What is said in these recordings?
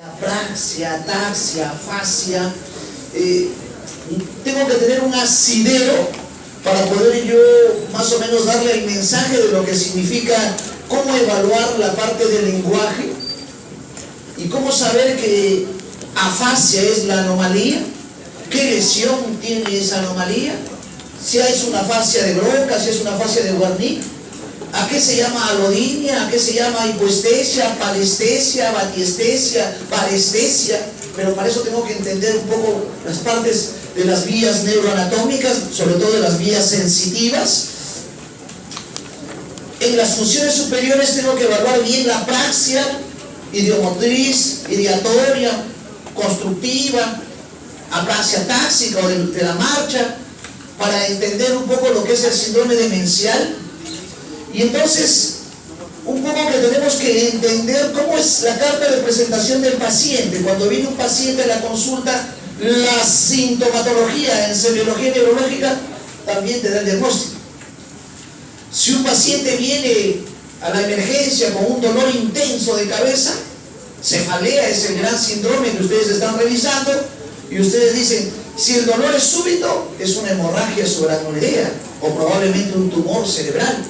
Apraxia, ataxia, afasia, tengo que tener un asidero para poder yo más o menos darle el mensaje de lo que significa, cómo evaluar la parte del lenguaje y cómo saber que afasia es la anomalía, qué lesión tiene esa anomalía, si es una afasia de Broca, si es una afasia de Wernicke, a qué se llama alodinia, a qué se llama hipoestesia, palestesia, batiestesia, parestesia, pero para eso tengo que entender un poco las partes de las vías neuroanatómicas, sobre todo de las vías sensitivas. En las funciones superiores tengo que evaluar bien la apraxia, ideomotriz, ideatoria, constructiva, apraxia táxica o de la marcha, para entender un poco lo que es el síndrome demencial. Y entonces, un poco que tenemos que entender cómo es la carta de presentación del paciente. Cuando viene un paciente a la consulta, la sintomatología en semiología neurológica también te da el diagnóstico. Si un paciente viene a la emergencia con un dolor intenso de cabeza, cefalea es el gran síndrome que ustedes están revisando, y ustedes dicen, si el dolor es súbito, es una hemorragia subaracnoidea o probablemente un tumor cerebral.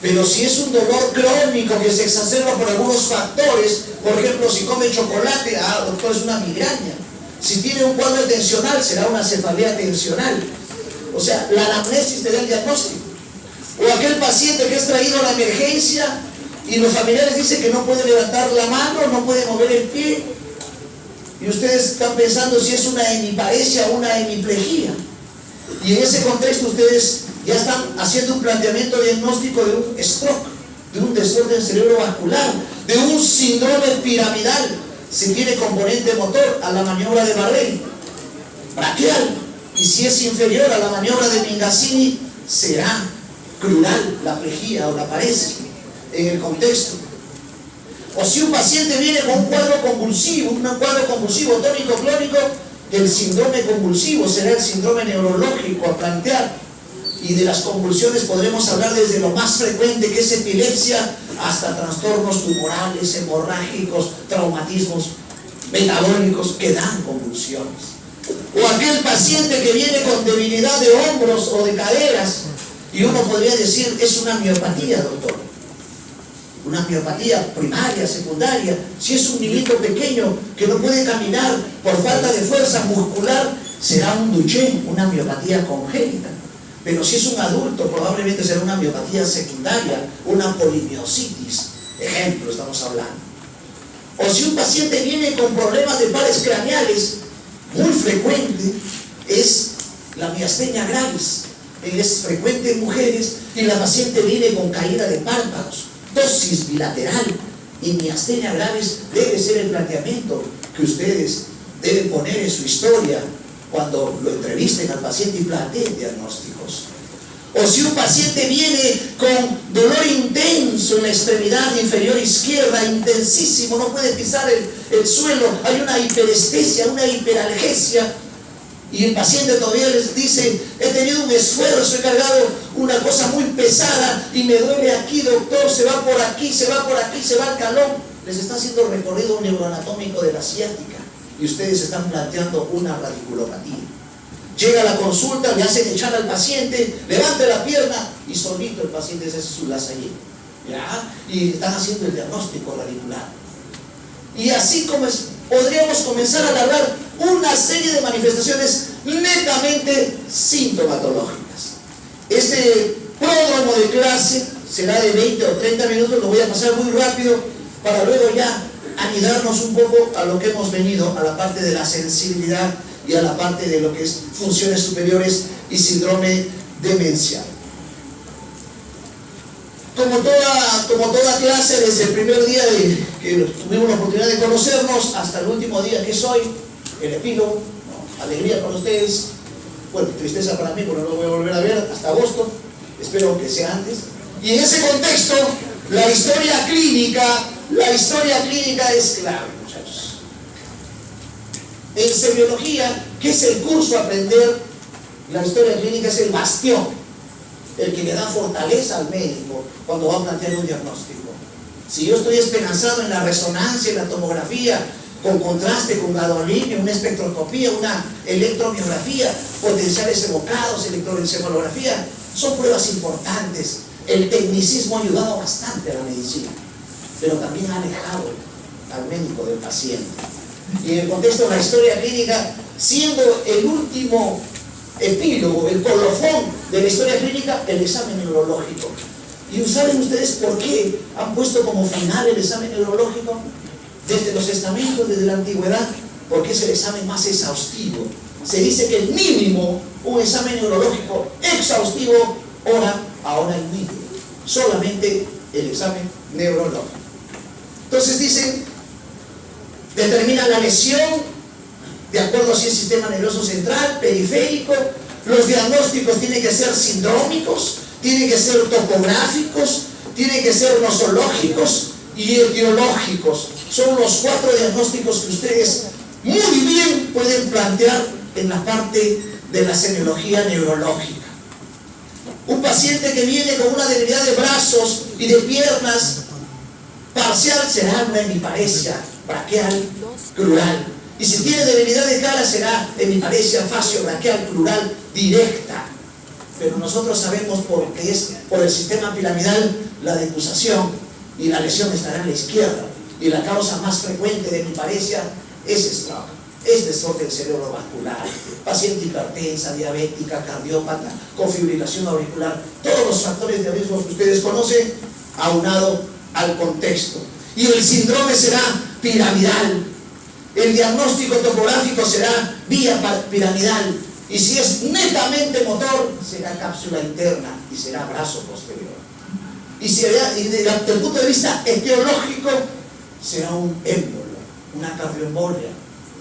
Pero si es un dolor crónico que se exacerba por algunos factores, por ejemplo, si come chocolate, doctor, es una migraña. Si tiene un cuadro tensional, será una cefalea tensional. O sea, la anamnesis te da el diagnóstico. O aquel paciente que es traído a la emergencia y los familiares dicen que no puede levantar la mano, no puede mover el pie, y ustedes están pensando si es una hemiparesia o una hemiplegia. Y en ese contexto ustedes ya están haciendo un planteamiento diagnóstico de un stroke, de un desorden cerebrovascular, de un síndrome piramidal, si tiene componente motor, a la maniobra de Barré, braquial, y si es inferior a la maniobra de Mingazzini, será crural la plejía o la paresia en el contexto. O si un paciente viene con un cuadro convulsivo tónico-clónico, el síndrome convulsivo será el síndrome neurológico a plantear. Y de las convulsiones podremos hablar desde lo más frecuente, que es epilepsia, hasta trastornos tumorales, hemorrágicos, traumatismos metabólicos que dan convulsiones. O aquel paciente que viene con debilidad de hombros o de caderas, y uno podría decir, es una miopatía, doctor. Una miopatía primaria, secundaria. Si es un niñito pequeño que no puede caminar por falta de fuerza muscular, será un Duchenne, una miopatía congénita. Pero si es un adulto, probablemente será una miopatía secundaria, una polimiositis. Ejemplo, estamos hablando. O si un paciente viene con problemas de pares craneales, muy frecuente es la miastenia gravis. Es frecuente en mujeres y la paciente viene con caída de párpados, ptosis bilateral y miastenia gravis. Debe ser el planteamiento que ustedes deben poner en su historia cuando lo entrevisten al paciente y planteen diagnósticos. O si un paciente viene con dolor intenso en la extremidad inferior izquierda, intensísimo, no puede pisar el suelo, hay una hiperestesia, una hiperalgesia, y el paciente todavía les dice, he tenido un esfuerzo, he cargado una cosa muy pesada y me duele aquí, doctor, se va por aquí, se va por aquí, se va al calón. Les está haciendo recorrido neuroanatómico de la ciática y ustedes están planteando una radiculopatía. Llega a la consulta, le hacen echar al paciente, levante la pierna y solito el paciente se hace su lasalle, ¿ya? Y están haciendo el diagnóstico radicular. Y así como podríamos comenzar a hablar una serie de manifestaciones netamente sintomatológicas. Este pródromo de clase será de 20 o 30 minutos, lo voy a pasar muy rápido para luego ya anidarnos un poco a lo que hemos venido, a la parte de la sensibilidad y a la parte de lo que es funciones superiores y síndrome demencial. Como toda clase, desde el primer día que tuvimos la oportunidad de conocernos hasta el último día que es hoy, el epílogo, ¿no? Alegría para ustedes, bueno, tristeza para mí porque no lo voy a volver a ver hasta agosto, espero que sea antes. Y en ese contexto, la historia clínica es clave, muchachos. En semiología, que es el curso a aprender, la historia clínica es el bastión, el que le da fortaleza al médico cuando va a plantear un diagnóstico. Si yo estoy esperanzado en la resonancia, en la tomografía, con contraste, con gadolinio, una espectroscopía, una electromiografía, potenciales evocados, electroencefalografía. Son pruebas importantes. El tecnicismo ha ayudado bastante a la medicina, pero también ha alejado al médico del paciente. Y en el contexto de la historia clínica, siendo el último epílogo, el colofón de la historia clínica, el examen neurológico. ¿Y saben ustedes por qué han puesto como final el examen neurológico? Desde los estamentos, desde la antigüedad, porque es el examen más exhaustivo. Se dice que el mínimo, un examen neurológico exhaustivo, ahora el mínimo. Solamente el examen neurológico. Entonces dicen, determina la lesión, de acuerdo a si es sistema nervioso central, periférico. Los diagnósticos tienen que ser sindrómicos, tienen que ser topográficos, tienen que ser nosológicos y etiológicos. Son los 4 diagnósticos que ustedes muy bien pueden plantear en la parte de la semiología neurológica. Un paciente que viene con una debilidad de brazos y de piernas parcial será una hemiparesia braquial crural. Y si tiene debilidad de cara será hemiparesia facio-braquial crural directa. Pero nosotros sabemos porque es por el sistema piramidal la decusación y la lesión estará a la izquierda. Y la causa más frecuente de hemiparesia es stroke, es desorden cerebrovascular, paciente hipertensa, diabética, cardiópata, con fibrilación auricular, todos los factores de riesgo que ustedes conocen, aunado al contexto. Y el síndrome será piramidal. El diagnóstico topográfico será vía piramidal. Y si es netamente motor, será cápsula interna y será brazo posterior. Y si desde el punto de vista etiológico, será un émbolo, una cardioembolia,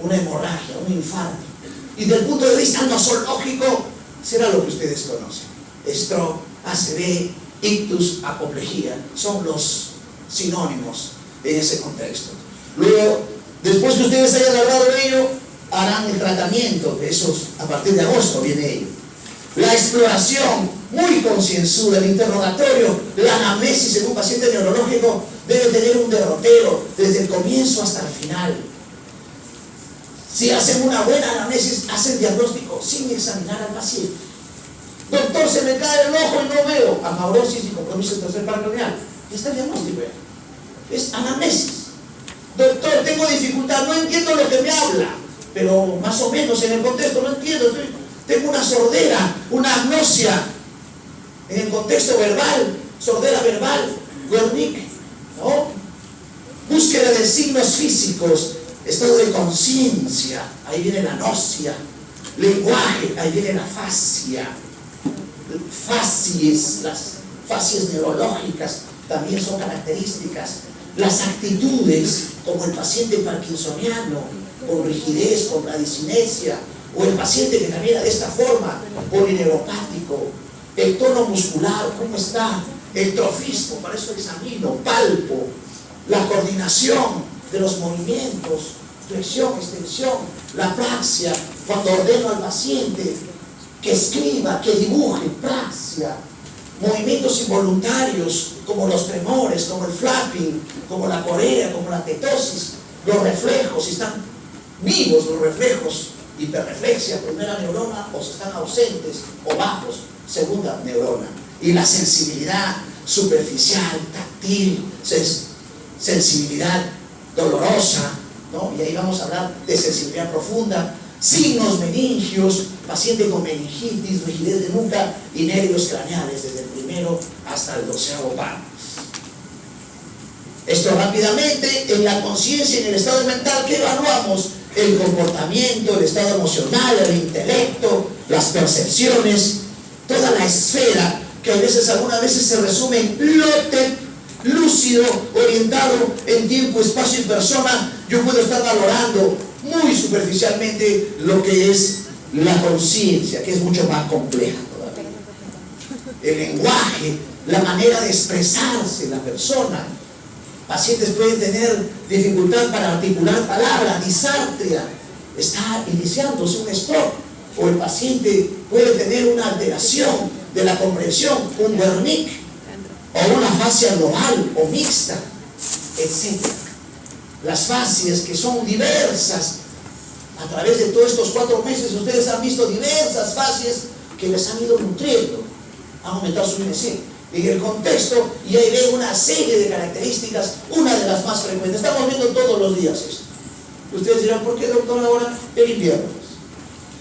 una hemorragia, un infarto. Y desde el punto de vista nosológico, será lo que ustedes conocen. Stroke, ACV, ictus, apoplejía, son los sinónimos en ese contexto. Luego, después que ustedes hayan hablado de ello, harán el tratamiento, de esos a partir de agosto viene ello. La exploración muy concienzuda, el interrogatorio, la anamnesis en un paciente neurológico debe tener un derrotero desde el comienzo hasta el final. Si hacen una buena anamnesis, hacen diagnóstico sin examinar al paciente. Doctor, se me cae el ojo y no veo. Amaurosis y compromiso tercer par craneal. Está el diagnóstico. Es anamnesis. Doctor, tengo dificultad, no entiendo lo que me habla, pero más o menos en el contexto no entiendo. Tengo una sordera, una agnosia en el contexto verbal, sordera verbal, Wernicke, ¿no? Búsqueda de signos físicos, estado de conciencia, ahí viene la gnosia, lenguaje, ahí viene la fascia, facies, las facies neurológicas también son características, las actitudes, como el paciente parkinsoniano, con rigidez, con bradicinesia, o el paciente que camina de esta forma, polineuropático, el tono muscular, ¿cómo está? El trofismo, para eso examino, palpo, la coordinación de los movimientos, flexión, extensión, la praxia, cuando ordeno al paciente que escriba, que dibuje, praxia, movimientos involuntarios, como los tremores, como el flapping, como la corea, como la tetosis, los reflejos, si están vivos los reflejos, hiperreflexia, primera neurona, o si están ausentes o bajos, segunda neurona. Y la sensibilidad superficial, táctil, sensibilidad dolorosa, ¿no? Y ahí vamos a hablar de sensibilidad profunda, signos meningios, paciente con meningitis, rigidez de nuca y nervios craneales desde el primero hasta el 12º par. Esto rápidamente, en la conciencia y en el estado mental, ¿qué evaluamos? El comportamiento, el estado emocional, el intelecto, las percepciones, toda la esfera que a veces, algunas veces se resume en lote, lúcido, orientado en tiempo, espacio y persona. Yo puedo estar valorando muy superficialmente lo que es la conciencia, que es mucho más compleja todavía. El lenguaje, la manera de expresarse la persona. Pacientes pueden tener dificultad para articular palabras, disartria, está iniciándose un stroke, o el paciente puede tener una alteración de la comprensión, un Wernicke, o una fascia global o mixta, etc. las fascias que son diversas. A través de todos estos 4 meses ustedes han visto diversas fascias que les han ido nutriendo, han aumentado su INC. En el contexto, y ahí ven una serie de características, una de las más frecuentes. Estamos viendo todos los días esto. Ustedes dirán, ¿por qué, doctor, ahora el invierno?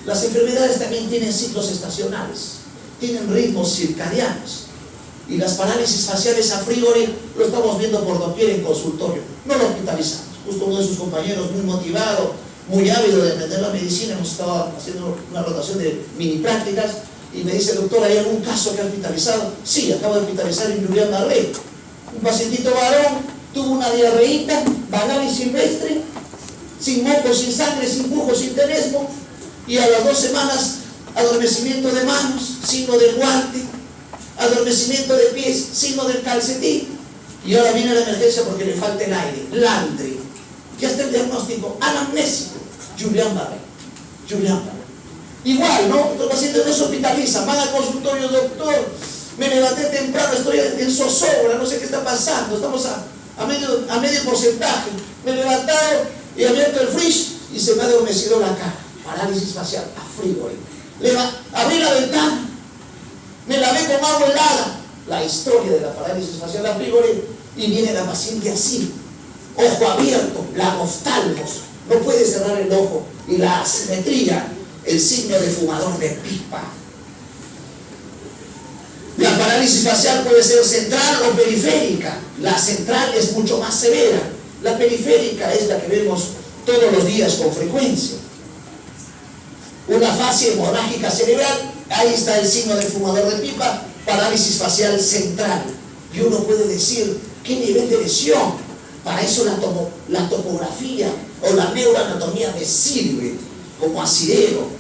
Las enfermedades también tienen ciclos estacionales, tienen ritmos circadianos. Y las parálisis faciales a priori lo estamos viendo por doquier en consultorio. No lo hospitalizamos. Justo uno de sus compañeros, muy motivado, muy ávido de aprender la medicina, hemos estado haciendo una rotación de mini prácticas, y me dice, doctor, ¿hay algún caso que ha hospitalizado? Sí, acabo de hospitalizar en Julián Barré. Un pacientito varón tuvo una diarreíta banal y silvestre, sin moco, sin sangre, sin pujo, sin tenesmo, y a las 2 semanas, adormecimiento de manos, signo del guante, adormecimiento de pies, signo del calcetín, y ahora viene la emergencia porque le falta el aire, Landry. Ya está el diagnóstico anamnésico, Julián Barré. Igual, ¿no? Otro paciente no se hospitaliza, van al consultorio, doctor, me levanté temprano, estoy en zozobra, no sé qué está pasando, estamos a medio porcentaje, me he levantado y he abierto el fridge y se me ha adormecido la cara, parálisis facial, a frío. Abrí la ventana, me lavé con agua helada, la historia de la parálisis facial a frío, y viene la paciente así, ojo abierto, la oftalmos, no puede cerrar el ojo, y la asimetría, el signo de fumador de pipa. La parálisis facial puede ser central o periférica. La central es mucho más severa. La periférica es la que vemos todos los días con frecuencia. Una fascia hemorrágica cerebral, ahí está el signo del fumador de pipa, parálisis facial central. Y uno puede decir, ¿qué nivel de lesión? Para eso la topografía o la neuroanatomía me sirve como asidero.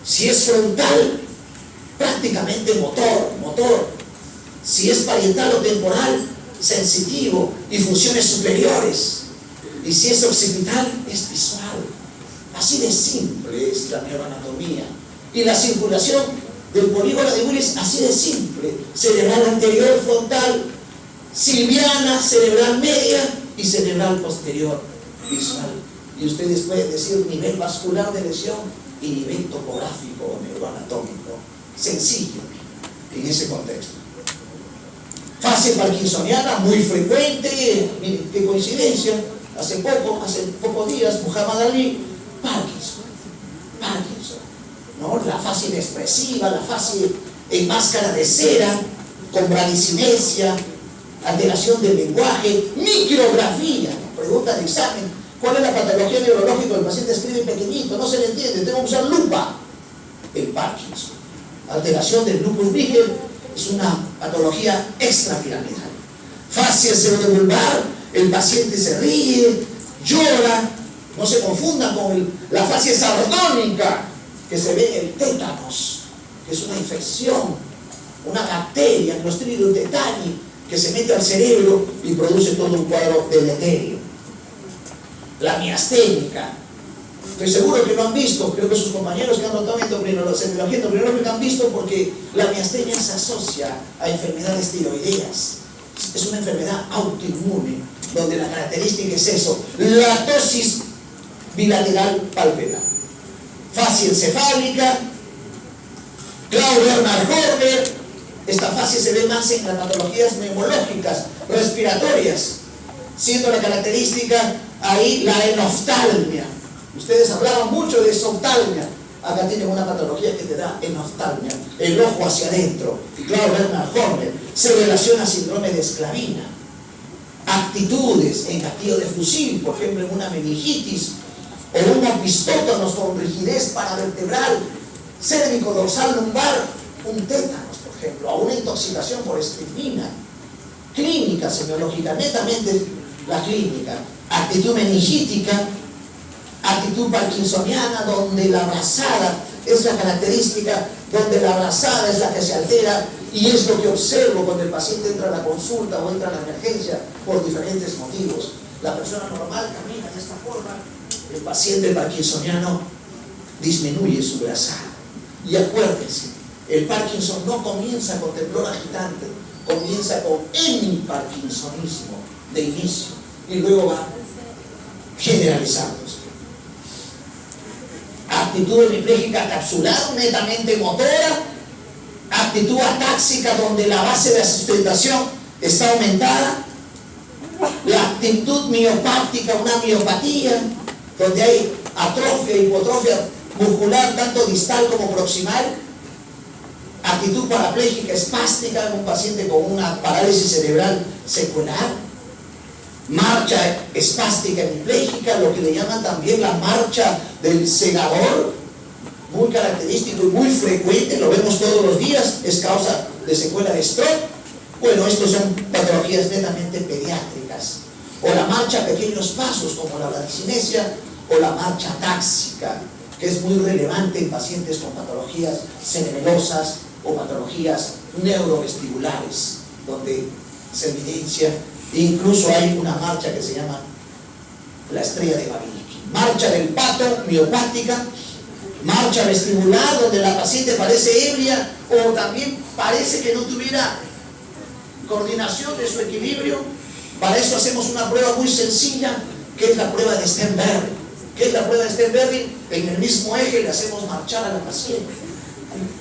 Si es frontal, prácticamente motor. Si es parietal o temporal, sensitivo y funciones superiores. Y si es occipital, es visual. Así de simple es la neuroanatomía. Y la circulación del polígono de Willis, así de simple. Cerebral anterior, frontal, silviana, cerebral media y cerebral posterior, visual. Y ustedes pueden decir nivel vascular de lesión y nivel topográfico o neuroanatómico. Sencillo en ese contexto. Fase parkinsoniana muy frecuente. Miren qué coincidencia. Hace pocos días, Muhammad Ali, Parkinson, ¿no? La fase inexpresiva, la fase en máscara de cera, con bradicinesia, alteración del lenguaje, micrografía, pregunta de examen. ¿Cuál es la patología neurológica? El paciente escribe pequeñito, no se le entiende, tengo que usar lupa. El Parkinson. Alteración del lupus Vigel es una patología extrapiramidal. Fascia pseudobulbar, el paciente se ríe, llora, no se confundan con la fascia sardónica que se ve en el tétanos, que es una infección, una bacteria, Clostridium tetani, que se mete al cerebro y produce todo un cuadro deleterio. La miasténica, estoy seguro que lo han visto, creo que sus compañeros que han notado endocrinología lo han visto, porque la miastenia se asocia a enfermedades tiroideas. Es una enfermedad autoinmune, donde la característica es eso, la tosis bilateral palpebral. Fascia encefálica, Claude-Bernard Horner. Esta fascia se ve más en las patologías neumológicas, respiratorias, siendo la característica ahí la enoftalmia. Ustedes hablaban mucho de exoftalmia. Acá tienen una patología que te da enoftalmia, el ojo hacia adentro. Claude-Bernard Horner se relaciona a síndrome de esclavina. Actitudes en gatillo de fusil, por ejemplo, en una meningitis, o un opistótonos con rigidez paravertebral, cérvico dorsal lumbar, un tétanos, por ejemplo, o una intoxicación por estricnina. Clínica semiológica, netamente la clínica. Actitud meningítica, actitud parkinsoniana, donde la abrazada es la característica, donde la abrazada es la que se altera, y es lo que observo cuando el paciente entra a la consulta o entra a la emergencia por diferentes motivos. La persona normal camina de esta forma, el paciente parkinsoniano disminuye su brazada. Y acuérdense, el Parkinson no comienza con temblor agitante, comienza con hemiparkinsonismo de inicio. y luego va generalizándose. Actitud hemipléjica capsular, netamente motora. Actitud atáxica, donde la base de sustentación está aumentada. La actitud miopática, una miopatía, donde hay atrofia, hipotrofia muscular, tanto distal como proximal. Actitud parapléjica espástica, en un paciente con una parálisis cerebral secular. Marcha espástica hemipléjica, lo que le llaman también la marcha del segador, muy característico y muy frecuente, lo vemos todos los días, es causa de secuela de stroke. Bueno, estos son patologías netamente pediátricas. O la marcha a pequeños pasos, como la bradicinesia, o la marcha atáxica, que es muy relevante en pacientes con patologías cerebelosas o patologías neurovestibulares, donde se evidencia. Incluso hay una marcha que se llama la estrella de Babinski. Marcha del pato, miopática. Marcha vestibular, donde la paciente parece ebria o también parece que no tuviera coordinación de su equilibrio. Para eso hacemos una prueba muy sencilla, que es la prueba de Sternberg. ¿Qué es la prueba de Sternberg? En el mismo eje le hacemos marchar a la paciente.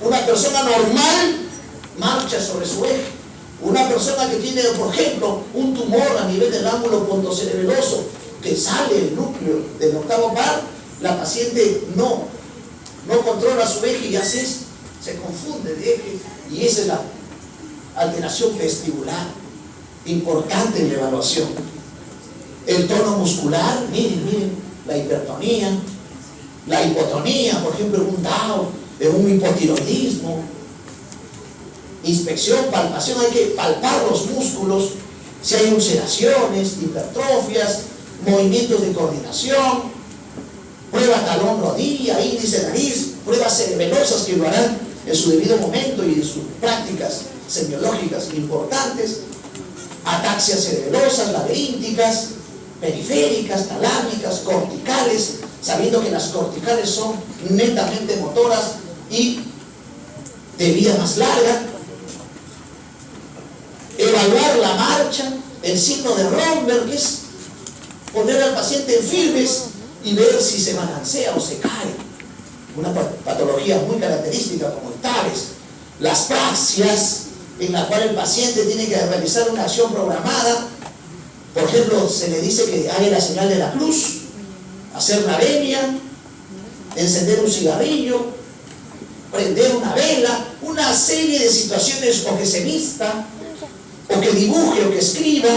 Una persona normal marcha sobre su eje. Una persona que tiene, por ejemplo, un tumor a nivel del ángulo pontocerebeloso, que sale el núcleo del octavo par, la paciente no controla su eje y hace esto, se confunde de eje, y esa es la alteración vestibular, importante en la evaluación. El tono muscular, miren, la hipertonía, la hipotonía, por ejemplo, en un DAO, en un hipotiroidismo. Inspección, palpación, hay que palpar los músculos, si hay ulceraciones, hipertrofias, movimientos de coordinación, prueba talón rodilla, índice nariz, pruebas cerebelosas que lo harán en su debido momento y en sus prácticas semiológicas importantes, ataxias cerebelosas, laberínticas, periféricas, talámicas, corticales, sabiendo que las corticales son netamente motoras y de vida más larga. Evaluar la marcha, el signo de Romberg, que es poner al paciente en firmes y ver si se balancea o se cae. Una patología muy característica como el TAVES. Las praxias, en la cual el paciente tiene que realizar una acción programada. Por ejemplo, se le dice que haga la señal de la cruz, hacer la venia, encender un cigarrillo, prender una vela, una serie de situaciones, o que se vista, o que dibuje, o que escriba,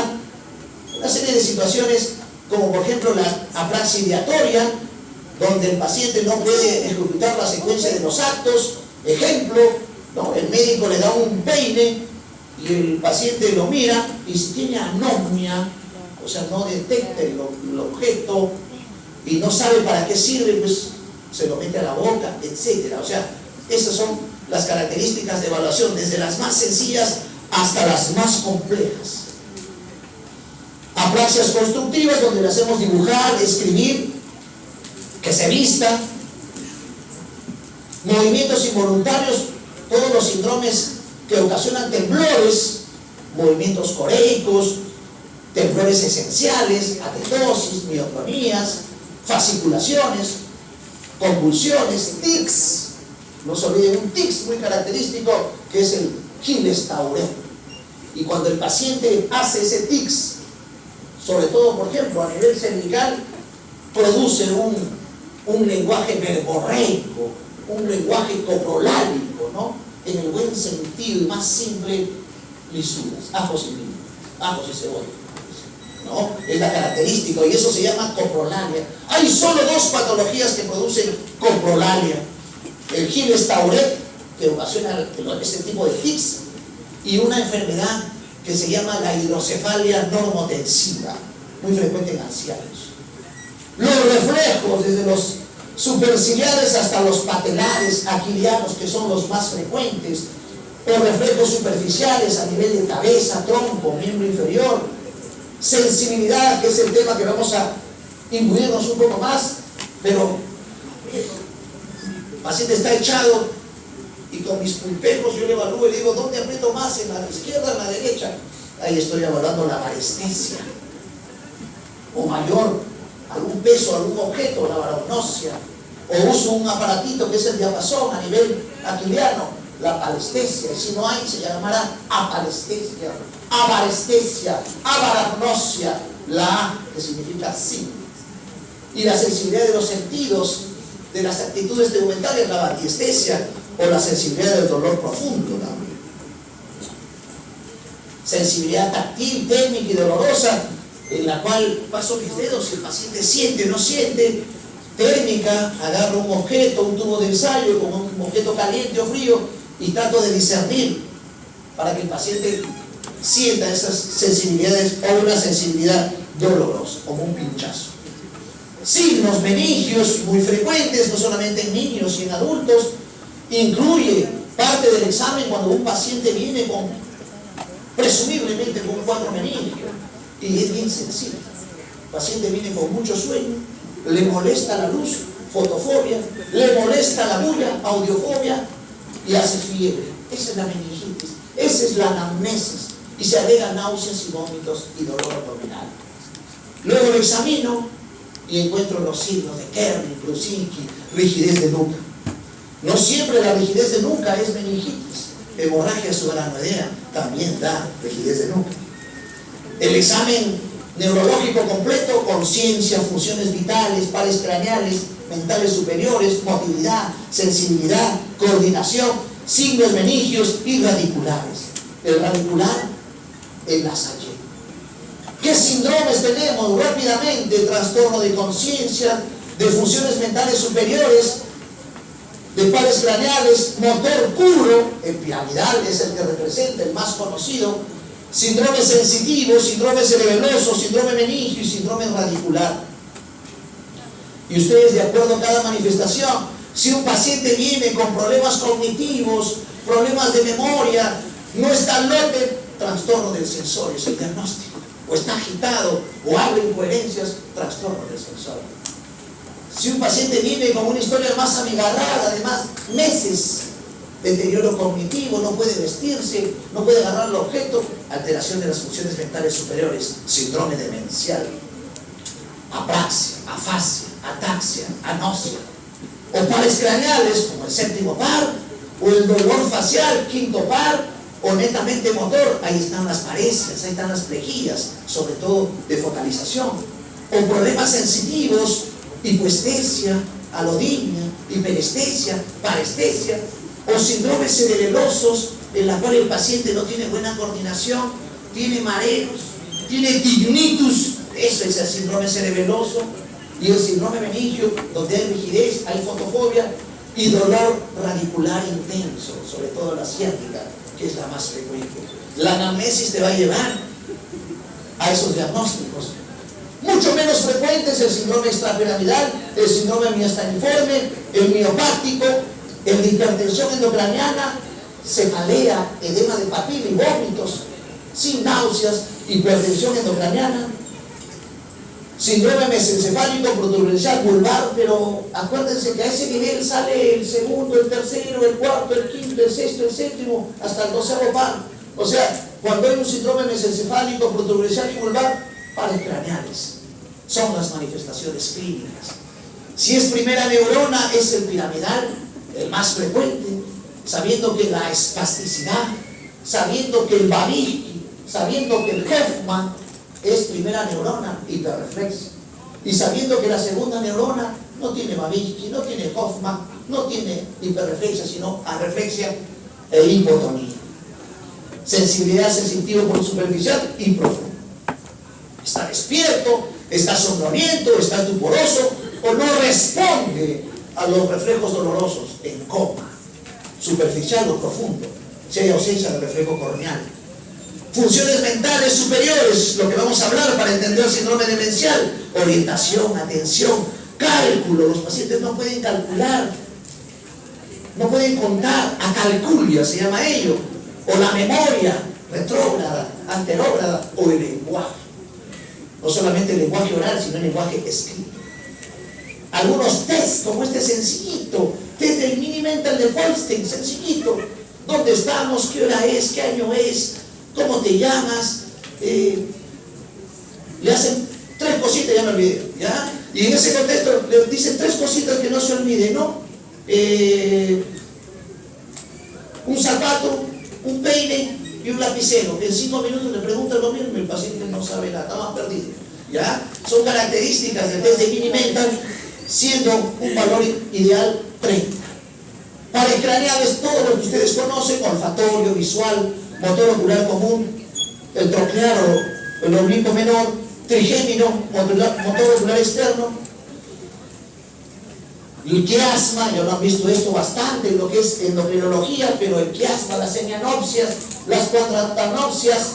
una serie de situaciones como por ejemplo la apraxia ideatoria, donde el paciente no puede ejecutar la secuencia de los actos. Ejemplo, ¿no? El médico le da un peine y el paciente lo mira, y si tiene anomia, o sea, no detecta el objeto y no sabe para qué sirve, pues se lo mete a la boca, etc. O sea, esas son las características de evaluación, desde las más sencillas hasta las más complejas. Apraxias constructivas, donde le hacemos dibujar, escribir, que se vista. Movimientos involuntarios, todos los síndromes que ocasionan temblores, movimientos coreicos, temblores esenciales, atetosis, miotonías, fasciculaciones, convulsiones, tics. No se olviden un tics muy característico, que es el Gilles-Tauret. Y cuando el paciente hace ese tics, sobre todo, por ejemplo, a nivel cervical, produce un lenguaje verborreico, un lenguaje coprolálico, ¿no? En el buen sentido y más simple, lisuras, ajos y vino, ajos y cebolla, ¿no? Es la característica, y eso se llama coprolalia. Hay solo dos patologías que producen coprolalia: el Gilles-Tauret, que ocasiona este tipo de tics, y una enfermedad que se llama la hidrocefalia normotensiva, muy frecuente en ancianos. Los reflejos, desde los superciliares hasta los patelares, aquilianos, que son los más frecuentes, o reflejos superficiales a nivel de cabeza, tronco, miembro inferior. Sensibilidad, que es el tema que vamos a imbuirnos un poco más, pero el paciente está echado, y con mis pulpejos yo le evalúo y le digo, ¿dónde aprieto más? ¿En la izquierda o en la derecha? Ahí estoy evaluando la parestesia. o mayor, algún peso, algún objeto, la varognosia, o uso un aparatito que es el diapasón a nivel aquileano, la parestesia, y si no hay se llamará aparestesia, avarestesia, avaragnosia, la A que significa sí, y la sensibilidad de los sentidos, de las actitudes tegumentales, la variestesia, o la sensibilidad del dolor profundo, ¿no? Sensibilidad táctil, técnica y dolorosa, en la cual paso mis dedos y el paciente siente o no siente. Técnica, agarro un objeto, un tubo de ensayo con un objeto caliente o frío y trato de discernir para que el paciente sienta esas sensibilidades o una sensibilidad dolorosa, como un pinchazo. Signos meningios muy frecuentes, no solamente en niños y en adultos, incluye parte del examen cuando un paciente viene presumiblemente con un cuadro meningio, y es bien sencillo. El paciente viene con mucho sueño, le molesta la luz, fotofobia, le molesta la bulla, audiofobia, y hace fiebre. Esa es la meningitis, esa es la anamnesis, y se agrega náuseas y vómitos y dolor abdominal. Luego lo examino y encuentro los signos de Kerner, Klusinski, rigidez de nuca. No siempre la rigidez de nuca es meningitis. Hemorragia subaracnoidea también da rigidez de nuca. El examen neurológico completo, conciencia, funciones vitales, pares craneales, mentales superiores, motilidad, sensibilidad, coordinación, signos meningios y radiculares. El radicular, el lasalle. ¿Qué síndromes tenemos? Rápidamente, trastorno de conciencia, de funciones mentales superiores, de pares craneales, motor puro, el piramidal es el que representa, el más conocido, síndrome sensitivo, síndrome cerebeloso, síndrome meningio y síndrome radicular. Y ustedes, de acuerdo a cada manifestación, si un paciente viene con problemas cognitivos, problemas de memoria, no está al lote, trastorno del sensorio, es el diagnóstico. O está agitado, o habla incoherencias, trastorno del sensorio. Si un paciente viene con una historia más amigarrada, además meses, deterioro cognitivo, no puede vestirse, no puede agarrar el objeto, alteración de las funciones mentales superiores, síndrome demencial, apraxia, afasia, ataxia, anosia, o pares craneales, como el séptimo par, o el dolor facial, quinto par, o netamente motor, ahí están las paresias, ahí están las plejillas, sobre todo de focalización, o problemas sensitivos, hipoestesia, alodinia, hiperestesia, parestesia, o síndromes cerebelosos en la cual el paciente no tiene buena coordinación, tiene mareos, tiene tinnitus, eso es el síndrome cerebeloso, y el síndrome meningio, donde hay rigidez, hay fotofobia y dolor radicular intenso, sobre todo la ciática, que es la más frecuente. La anamnesis te va a llevar a esos diagnósticos. Mucho menos frecuente es el síndrome extrapiramidal, el síndrome miasteniforme, el miopático, el de hipertensión endocraniana, cefalea, edema de papila y vómitos, sin náuseas, hipertensión endocraniana, síndrome mesencefálico protuberencial vulvar, pero acuérdense que a ese nivel sale el segundo, el tercero, el cuarto, el quinto, el sexto, el séptimo, hasta el 12º par. O sea, cuando hay un síndrome mesencefálico protuberencial y vulvar, pares craneales son las manifestaciones clínicas. Si es primera neurona, es el piramidal, el más frecuente, sabiendo que la espasticidad, sabiendo que el Babinski, sabiendo que el Hoffman es primera neurona, hiperreflexia, y sabiendo que la segunda neurona no tiene Babinski, no tiene Hoffman, no tiene hiperreflexia, sino arreflexia e hipotonía. Sensibilidad sensitiva por superficial y profunda. Está despierto, está somnoliento, está tuporoso o no responde a los reflejos dolorosos, en coma, superficial o profundo, si hay ausencia de reflejo corneal. Funciones mentales superiores, lo que vamos a hablar para entender el síndrome demencial: orientación, atención, cálculo. Los pacientes no pueden calcular, no pueden contar, acalculia se llama ello, o la memoria retrógrada, anterógrada, o el lenguaje. No solamente el lenguaje oral, sino el lenguaje escrito. Algunos test, como este sencillito, test del mini mental de Folstein, sencillito. ¿Dónde estamos? ¿Qué hora es? ¿Qué año es? ¿Cómo te llamas? Le hacen 3 Una cosita, ya me olvidé, ¿ya? Y en ese contexto le dicen 3 cositas que no se olviden, ¿no? Un zapato, un peine y un lapicero. En 5 minutos le preguntan lo mismo y el paciente no sabe nada, está más perdido, ¿ya? Son características del test de Mini-Mental, siendo un valor ideal 30. Pares craneales, todo lo que ustedes conocen: olfatorio, visual, motor ocular común, el troclear o el oblicuo menor, trigémino, motor ocular externo, el quiasma. Ya lo han visto esto bastante en lo que es endocrinología, pero el quiasma, las semianopsias, las cuadrantanopsias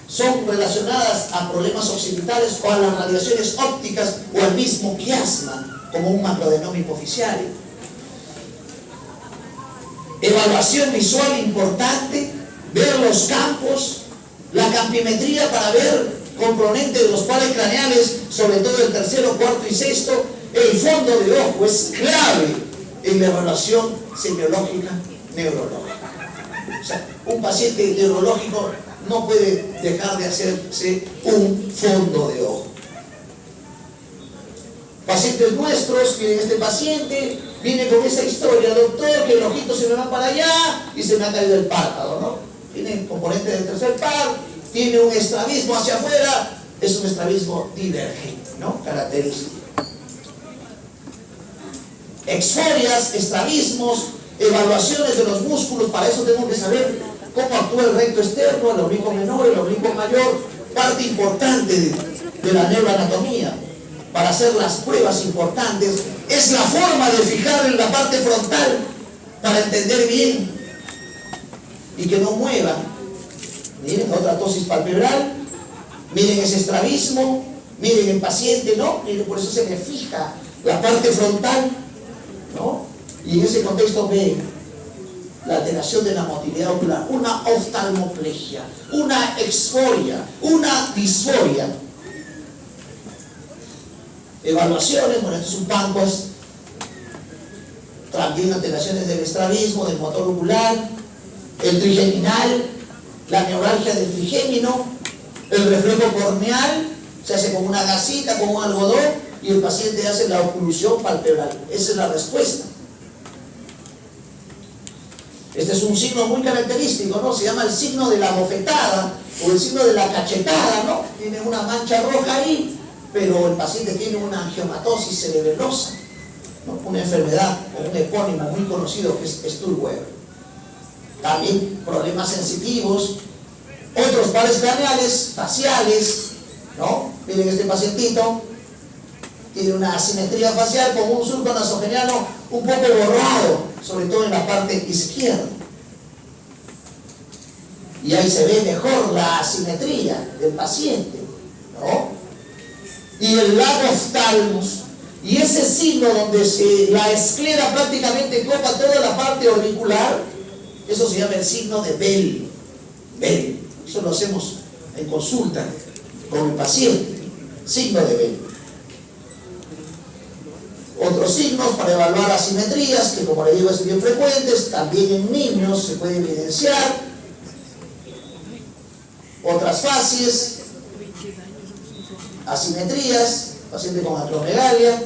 son relacionadas a problemas occidentales o a las radiaciones ópticas o al mismo quiasma como un macroadenoma hipoficiario. Evaluación visual importante, ver los campos, la campimetría para ver componentes de los pares craneales, sobre todo el tercero, cuarto y sexto. El fondo de ojo es clave en la evaluación semiológica neurológica. O sea, un paciente neurológico no puede dejar de hacerse un fondo de ojo. Pacientes nuestros, miren, este paciente viene con esa historia: doctor, que el ojito se me va para allá y se me ha caído el párpado, ¿no? Tiene componente del tercer par, tiene un estrabismo hacia afuera, es un estrabismo divergente, ¿no? Característico. Exforias, estrabismos, evaluaciones de los músculos. Para eso tenemos que saber cómo actúa el recto externo, el oblicuo menor, el oblicuo mayor, parte importante de la neuroanatomía. Para hacer las pruebas importantes es la forma de fijar en la parte frontal para entender bien y que no mueva. Miren, otra tosis palpebral, miren ese estrabismo, miren el paciente, ¿no? Miren, por eso se me fija la parte frontal, ¿no? Y en ese contexto ven la alteración de la motilidad ocular, una oftalmoplegia, una exforia, una disforia. Evaluaciones, bueno, esto es un PANCOS, también alteraciones del estrabismo, del motor ocular, el trigeminal, la neuralgia del trigémino, el reflejo corneal, se hace con una gasita, con un algodón, y el paciente hace la oclusión palpebral. Esa es la respuesta. Este es un signo muy característico, ¿no? Se llama el signo de la bofetada o el signo de la cachetada, ¿no? Tiene una mancha roja ahí, pero el paciente tiene una angiomatosis cerebelosa, ¿no? Una enfermedad o un epónimo muy conocido que es Sturweber. También problemas sensitivos, otros pares craneales, faciales, ¿no? Miren, este pacientito tiene una asimetría facial con un surco nasogeniano un poco borrado, sobre todo en la parte izquierda. Y ahí se ve mejor la asimetría del paciente, ¿no? Y el lago oftalmos, y ese signo donde la esclera prácticamente copa toda la parte auricular, eso se llama el signo de Bell. Bell. Eso lo hacemos en consulta con el paciente. Signo de Bell. Otros signos para evaluar asimetrías, que como les digo es bien frecuentes, también en niños se puede evidenciar. Otras fases, asimetrías, paciente con acromegalia,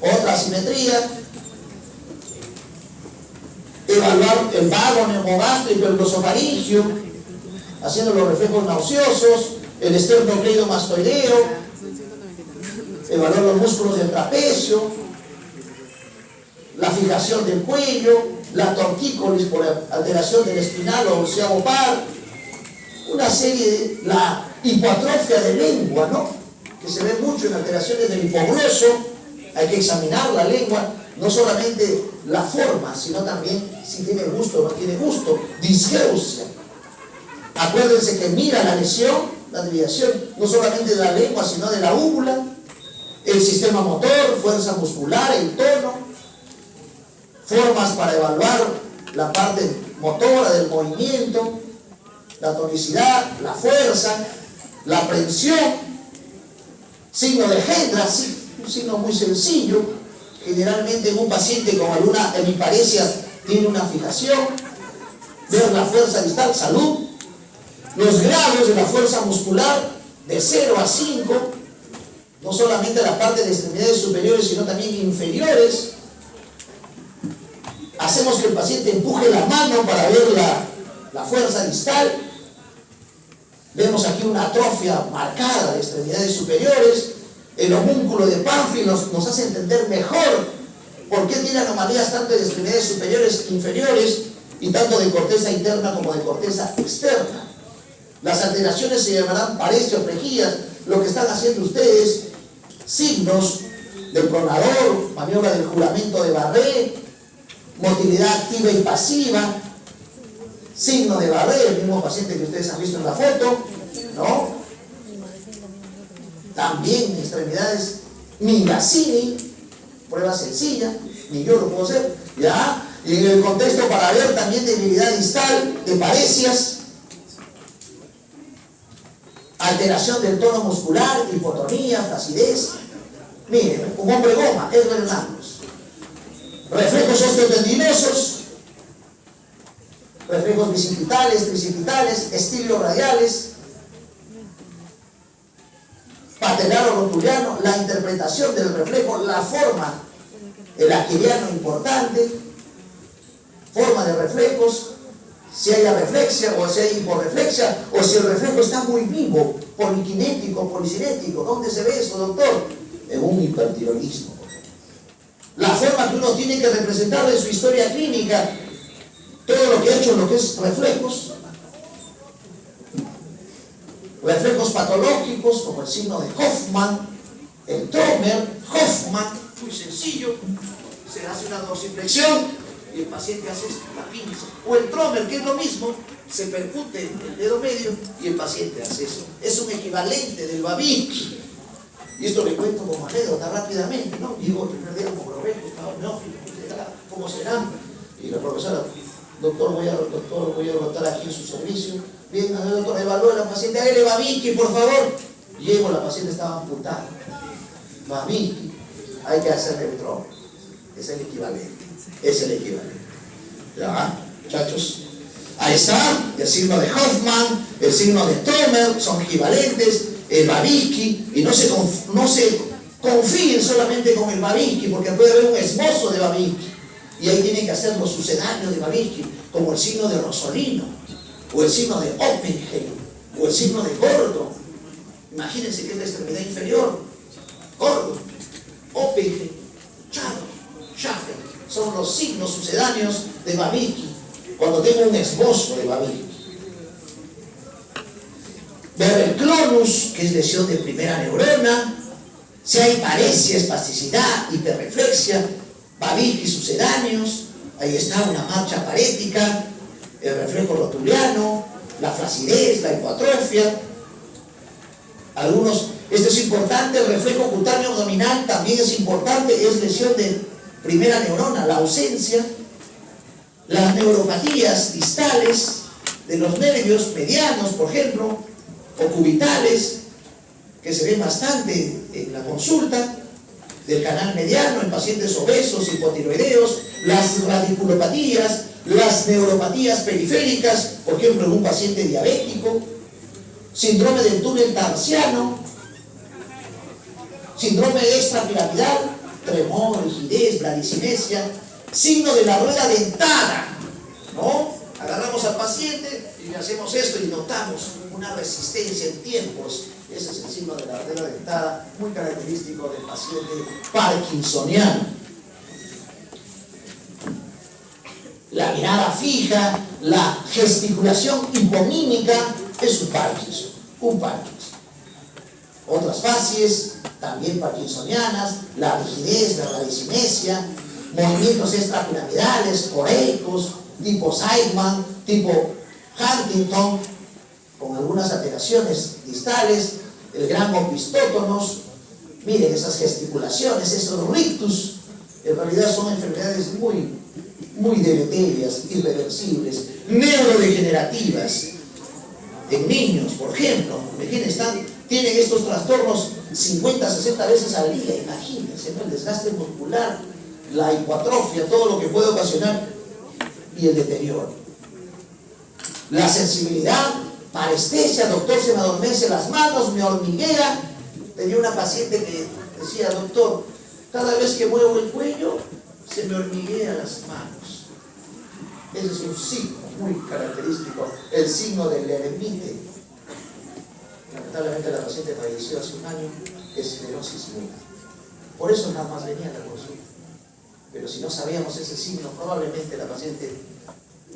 otra asimetría. Evaluar el vago neumogástrico, el glosofaringio, haciendo los reflejos nauseosos, el esternocleidomastoideo, evaluar los músculos del trapecio, la fijación del cuello, la tortícolis por alteración del espinal o onceavo par, una serie de la hipoatrofia de lengua, ¿no? Que se ve mucho en alteraciones del hipogloso. Hay que examinar la lengua, no solamente la forma, sino también si tiene gusto o no tiene gusto. Disgeusia. Acuérdense que mira la lesión, la desviación, no solamente de la lengua, sino de la úvula, el sistema motor, fuerza muscular, el tono, formas para evaluar la parte motora del movimiento, la tonicidad, la fuerza, la prensión, signo de Hendra, un signo muy sencillo, generalmente en un paciente con alguna hemiparesia tiene una fijación, ver la fuerza distal, salud, los grados de la fuerza muscular, de 0 a 5, no solamente la parte de extremidades superiores, sino también inferiores. Hacemos que el paciente empuje la mano para ver la fuerza distal. Vemos aquí una atrofia marcada de extremidades superiores. El homúnculo de Pánfilo nos hace entender mejor por qué tiene anomalías tanto de extremidades superiores que inferiores, y tanto de corteza interna como de corteza externa. Las alteraciones se llamarán paresioplejías. Lo que están haciendo ustedes, signos del pronador, maniobra del juramento de Barré, motilidad activa y pasiva, signo de Barré, el mismo paciente que ustedes han visto en la foto, ¿no? También extremidades Mingazzini, prueba sencilla, ni yo lo puedo hacer, ¿ya? Y en el contexto para ver también debilidad distal, de paresias, alteración del tono muscular, hipotonía, flacidez. Miren, un hombre goma, es Hernández. Reflejos osteotendinosos, reflejos bicipitales, tricipitales, estilos radiales, patelar o rotuliano, la interpretación del reflejo, la forma, el aquiliano importante, forma de reflejos, si hay areflexia o si hay hiporreflexia, o si el reflejo está muy vivo, poliquinético, policinético. ¿Dónde se ve eso, doctor? En un hipertiroidismo. La forma que uno tiene que representar en su historia clínica, todo lo que ha hecho en lo que es reflejos patológicos, como el signo de Hoffman, el Trömer, Hoffman, muy sencillo, se hace una dorsiflexión y el paciente hace la pinza, o el Trömer, que es lo mismo, se percute el dedo medio y el paciente hace eso. Es un equivalente del Babinski. Y esto le cuento como anécdota rápidamente, ¿no? Digo, el primer día como lo veo, estaba neófilo, ¿cómo será? Y la profesora, doctor, voy a rotar aquí en su servicio. Bien, doctor, evalúe a la paciente, hágale Babinski, por favor. Llego, la paciente estaba amputada. Babinski, hay que hacerle el Trömer. Es el equivalente. Es el equivalente. ¿Ya? Muchachos. Ahí está, el signo de Hoffman, el signo de Trömer, son equivalentes, el Babinski, y no se confíen solamente con el Babinski, porque puede haber un esbozo de Babinski, y ahí tienen que hacer los sucedáneos de Babinski, como el signo de Rosolino, o el signo de Oppenheim, o el signo de Gordo. Imagínense que es la extremidad inferior. Gordo, Oppenheim, Schaffer, son los signos sucedáneos de Babinski, cuando tengo un esbozo de Babinski. Ver el clonus, que es lesión de primera neurona, si hay paresia, espasticidad, hiperreflexia, Babinski sucedáneos, ahí está una marcha parética, el reflejo rotuliano, la flacidez, la hipoatrofia. Esto es importante, el reflejo cutáneo abdominal también es importante, es lesión de primera neurona, la ausencia, las neuropatías distales de los nervios medianos, por ejemplo, o cubitales, que se ven bastante en la consulta, del canal mediano en pacientes obesos, hipotiroideos, las radiculopatías, las neuropatías periféricas, por ejemplo, en un paciente diabético, síndrome del túnel tarsiano, síndrome extrapiramidal, tremor, rigidez, bradicinesia, signo de la rueda dentada, ¿no? Agarramos al paciente y le hacemos esto y notamos una resistencia en tiempos. Ese es el signo de la rueda dentada, muy característico del paciente parkinsoniano. La mirada fija, la gesticulación hipomímica es un Parkinson. Otras facies, también parkinsonianas, la rigidez, la bradicinesia, movimientos extrapiramidales, coreicos, tipo Seidman, tipo Huntington, con algunas alteraciones distales, el gran opistótonos. Miren esas gesticulaciones, esos rictus, en realidad son enfermedades muy deleterias, irreversibles, neurodegenerativas. En niños, por ejemplo, tienen estos trastornos 50, 60 veces al día, imagínense, ¿no? El desgaste muscular, la hipoatrofia, todo lo que puede ocasionar, y el deterioro. La sensibilidad parestesia, doctor, se me adormece las manos, me hormiguea. Tenía una paciente que decía, doctor, cada vez que muevo el cuello, se me hormiguea las manos. Ese es un signo muy característico, el signo del eremite. Lamentablemente la paciente falleció hace un año, esclerosis múltiple. Por eso nada más venía a la consulta. Pero si no sabíamos ese signo, probablemente la paciente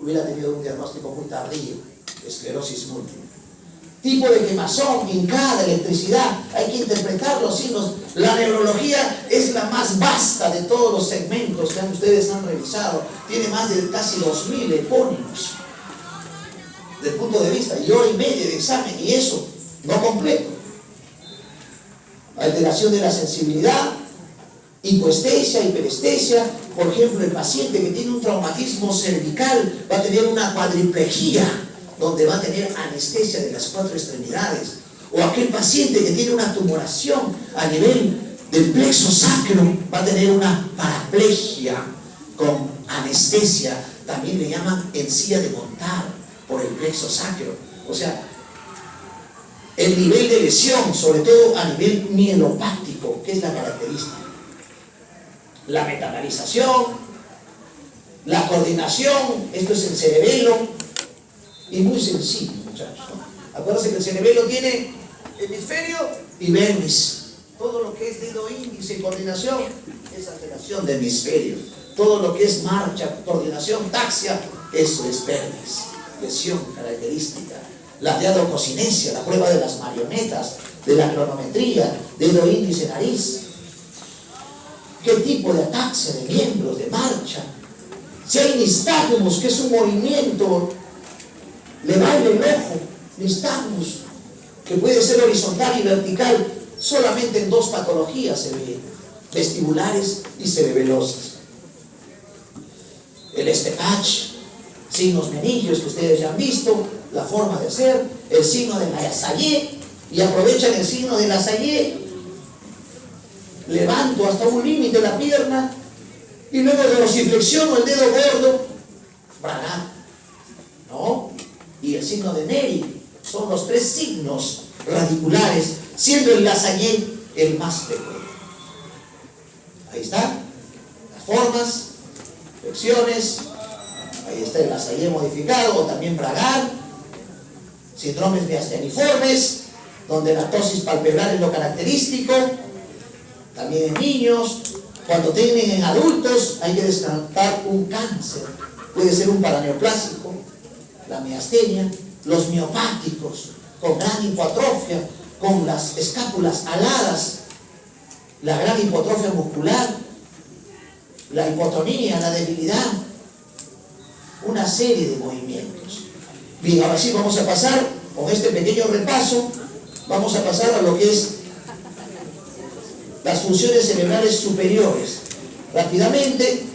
hubiera tenido un diagnóstico muy tardío, esclerosis múltiple. Tipo de quemazón, hincada, electricidad, hay que interpretar los signos. La neurología es la más vasta de todos los segmentos que ustedes han revisado. Tiene más de casi 2000 epónimos desde el punto de vista, y hora y media de examen, y eso no completo. Alteración de la sensibilidad, hipoestesia, hiperestesia. Por ejemplo, el paciente que tiene un traumatismo cervical va a tener una cuadriplejía, donde va a tener anestesia de las 4 extremidades. O aquel paciente que tiene una tumoración a nivel del plexo sacro va a tener una paraplegia con anestesia. También le llaman encía de montar por el plexo sacro. O sea, el nivel de lesión, sobre todo a nivel mielopático, que es la característica. La metanalización, la coordinación, esto es el cerebelo, y muy sencillo, muchachos, ¿no? Acuérdense que el cerebelo tiene hemisferio y vermis. Todo lo que es dedo índice y coordinación es alteración de hemisferio. Todo lo que es marcha, coordinación, taxia, eso es vermis. Lesión característica. La diadococinesia, la prueba de las marionetas, de la cronometría, dedo índice, nariz. ¿Qué tipo de ataxia de miembros, de marcha? Si hay nistagmus, que es un movimiento, le baila el ojo, nistagmus, que puede ser horizontal y vertical, solamente en 2 patologías se ve, vestibulares y cerebelosas. El estepach, signos meningios que ustedes ya han visto, la forma de hacer, el signo de la Sayé, y aprovechan el signo de la Sayé, levanto hasta un límite la pierna, y luego dorsiflexiono el dedo gordo, bragar, ¿no? Y el signo de Neri, son los 3 signos radiculares, siendo el Lassalle el más frecuente. Ahí está, las formas, flexiones, ahí está el Lassalle modificado, o también Bragar, síndromes miasteniformes, donde la ptosis palpebral es lo característico, también en niños. Cuando tienen en adultos, hay que descartar un cáncer, puede ser un paraneoplásico, la miastenia, los miopáticos, con gran hipoatrofia, con las escápulas aladas, la gran hipoatrofia muscular, la hipotonía, la debilidad, una serie de movimientos. Bien, ahora sí vamos a pasar, con este pequeño repaso, vamos a pasar a lo que es las funciones cerebrales superiores. Rápidamente,